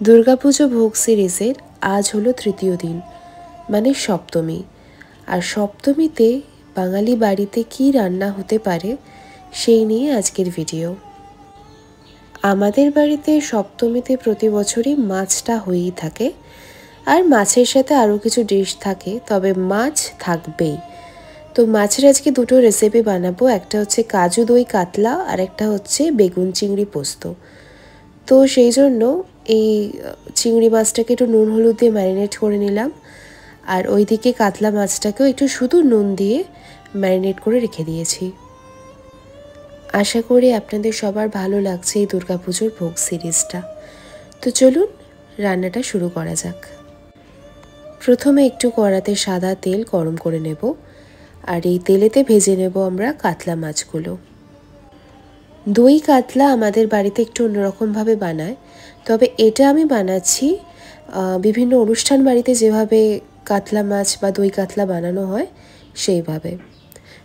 দুর্গাপুজো ভোগ সিরিজের আজ হলো তৃতীয় দিন, মানে সপ্তমী। আর সপ্তমীতে বাঙালি বাড়িতে কি রান্না হতে পারে সেই নিয়ে আজকের ভিডিও। আমাদের বাড়িতে সপ্তমীতে প্রতি বছরই মাছটা হয়েই থাকে, আর মাছের সাথে আরও কিছু ডিশ থাকে, তবে মাছ থাকবেই। তো মাছের আজকে দুটো রেসিপি বানাবো, একটা হচ্ছে কাজু দই কাতলা আর একটা হচ্ছে বেগুন চিংড়ি পোস্ত। তো সেই জন্য এই চিংড়ি মাছটাকে একটু নুন হলুদ দিয়ে ম্যারিনেট করে নিলাম, আর ওইদিকে কাতলা মাছটাকেও একটু শুধু নুন দিয়ে ম্যারিনেট করে রেখে দিয়েছি। আশা করি আপনাদের সবার ভালো লাগছে এই দুর্গাপুজোর ভোগ সিরিজটা। তো চলুন রান্নাটা শুরু করা যাক। প্রথমে একটু কড়াতে সাদা তেল গরম করে নেব, আর এই তেলেতে ভেজে নেব আমরা কাতলা মাছগুলো। দই কাতলা আমাদের বাড়িতে একটু অন্যরকমভাবে বানায়, তবে এটা আমি বানাচ্ছি বিভিন্ন অনুষ্ঠান বাড়িতে যেভাবে কাতলা মাছ বা দই কাতলা বানানো হয় সেইভাবে।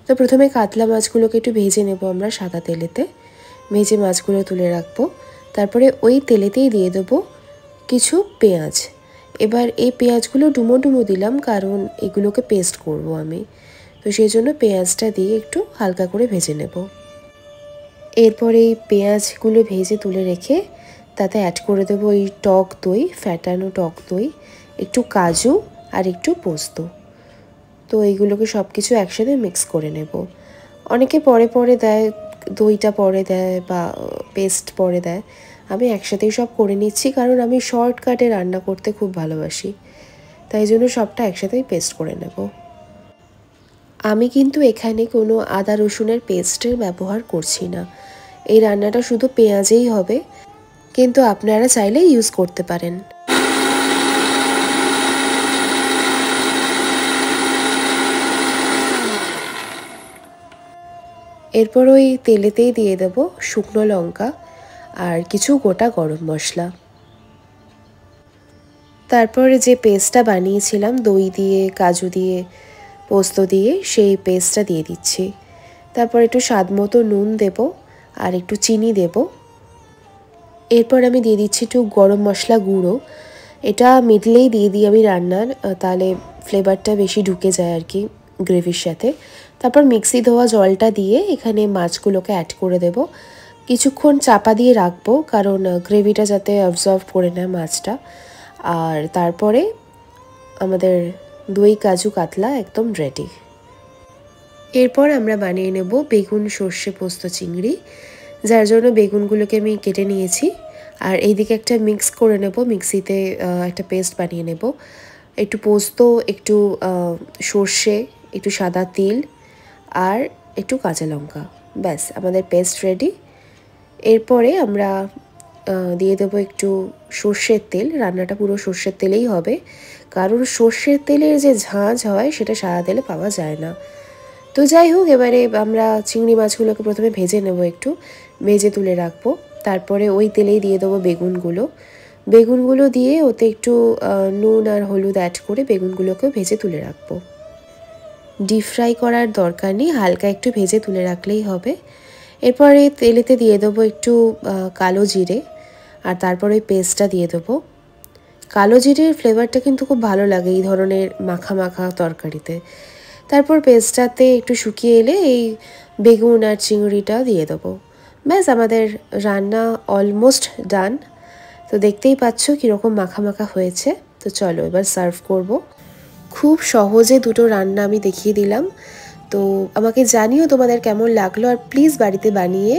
তো প্রথমে কাতলা মাছগুলোকে একটু ভেজে নেব আমরা সাদা তেলেতে, ভেজে মাছগুলো তুলে রাখবো। তারপরে ওই তেলেতেই দিয়ে দেবো কিছু পেঁয়াজ। এবার এই পেঁয়াজগুলো ডুমো ডুমো দিলাম, কারণ এগুলোকে পেস্ট করব আমি। তো সেই জন্য পেঁয়াজটা দিয়ে একটু হালকা করে ভেজে নেব। এরপর এই পেঁয়াজগুলো ভেজে তুলে রেখে তাতে অ্যাড করে দেবো এই টক দই, ফ্যাটানো টক দই, একটু কাজু আর একটু পোস্ত। তো এইগুলোকে সব কিছু একসাথে মিক্স করে নেব। অনেকে পরে পরে দেয়, দইটা পরে দেয় বা পেস্ট পরে দেয়। আমি একসাথেই সব করে নিচ্ছি, কারণ আমি শর্টকাটে রান্না করতে খুব ভালোবাসি, তাই জন্য সবটা একসাথেই পেস্ট করে নেব। আমি কিন্তু এখানে কোনো আদা রসুনের পেস্টের ব্যবহার করছি না। এই রান্নাটা শুধু পেঁয়াজেই হবে, কিন্তু আপনারা চাইলে ইউজ করতে পারেন। এরপর ওই তেলেতেই দিয়ে দেব শুকনো লঙ্কা আর কিছু গোটা গরম মশলা। তারপরে যে পেস্টটা বানিয়েছিলাম দই দিয়ে, কাজু দিয়ে, পোস্ত দিয়ে, সেই পেস্টটা দিয়ে দিচ্ছি। তারপর একটু স্বাদ মতো নুন দেব আর একটু চিনি দেব। এরপর আমি দিয়ে দিচ্ছি একটু গরম মশলা গুঁড়ো। এটা মিডলেই দিয়ে দিই আমি রান্নার, তাহলে ফ্লেভারটা বেশি ঢুকে যায় আর কি গ্রেভির সাথে। তারপর মিক্সি ধোয়া জলটা দিয়ে এখানে মাছগুলোকে অ্যাড করে দেব। কিছুক্ষণ চাপা দিয়ে রাখবো, কারণ গ্রেভিটা যাতে অবজর্ভ করে নেয় মাছটা। আর তারপরে আমাদের দই কাজু কাতলা একদম রেডি। এরপর আমরা বানিয়ে নেব বেগুন সর্ষে পোস্ত চিংড়ি, যার জন্য বেগুনগুলোকে আমি কেটে নিয়েছি। আর এইদিকে একটা মিক্স করে নেব, মিক্সিতে একটা পেস্ট বানিয়ে নেব। একটু পোস্ত, একটু সর্ষে, একটু সাদা তিল আর একটু কাঁচা লঙ্কা, ব্যাস আমাদের পেস্ট রেডি। এরপরে আমরা দিয়ে দেবো একটু সর্ষের তেল। রান্নাটা পুরো সর্ষের তেলেই হবে, কারণ সর্ষের তেলের যে ঝাঁঝ হয় সেটা সাদা তেলে পাওয়া যায় না। তো যাই হোক, এবারে আমরা চিংড়ি মাছগুলোকে প্রথমে ভেজে নেব, একটু ভেজে তুলে রাখবো। তারপরে ওই তেলেই দিয়ে দেবো বেগুনগুলো দিয়ে ওতে একটু নুন আর হলুদ অ্যাড করে বেগুনগুলোকেও ভেজে তুলে রাখবো। ডিপ ফ্রাই করার দরকার নেই, হালকা একটু ভেজে তুলে রাখলেই হবে। এরপরে তেলেতে দিয়ে দেবো একটু কালো জিরে, আর তারপর ওই পেস্টটা দিয়ে দেবো। কালো জিরের ফ্লেভারটা কিন্তু খুব ভালো লাগে এই ধরনের মাখা মাখা তরকারিতে। তারপর পেস্টটাতে একটু শুকিয়ে এলে এই বেগুন আর চিংড়িটা দিয়ে দেবো। ব্যাস আমাদের রান্না অলমোস্ট ডান। তো দেখতেই পাচ্ছ কীরকম মাখা মাখা হয়েছে। তো চলো এবার সার্ভ করব। খুব সহজে দুটো রান্না আমি দেখিয়ে দিলাম। তো আমাকে জানিও তোমাদের কেমন লাগলো, আর প্লিজ বাড়িতে বানিয়ে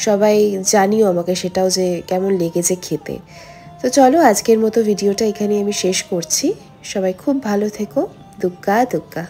সবাই জানিও আমাকে সেটাও, যে কেমন লেগেছে খেতে। তো চলো আজকের মতো ভিডিওটা এখানে আমি শেষ করছি। সবাই খুব ভালো থেকো। দুগ্গা দুগ্গা।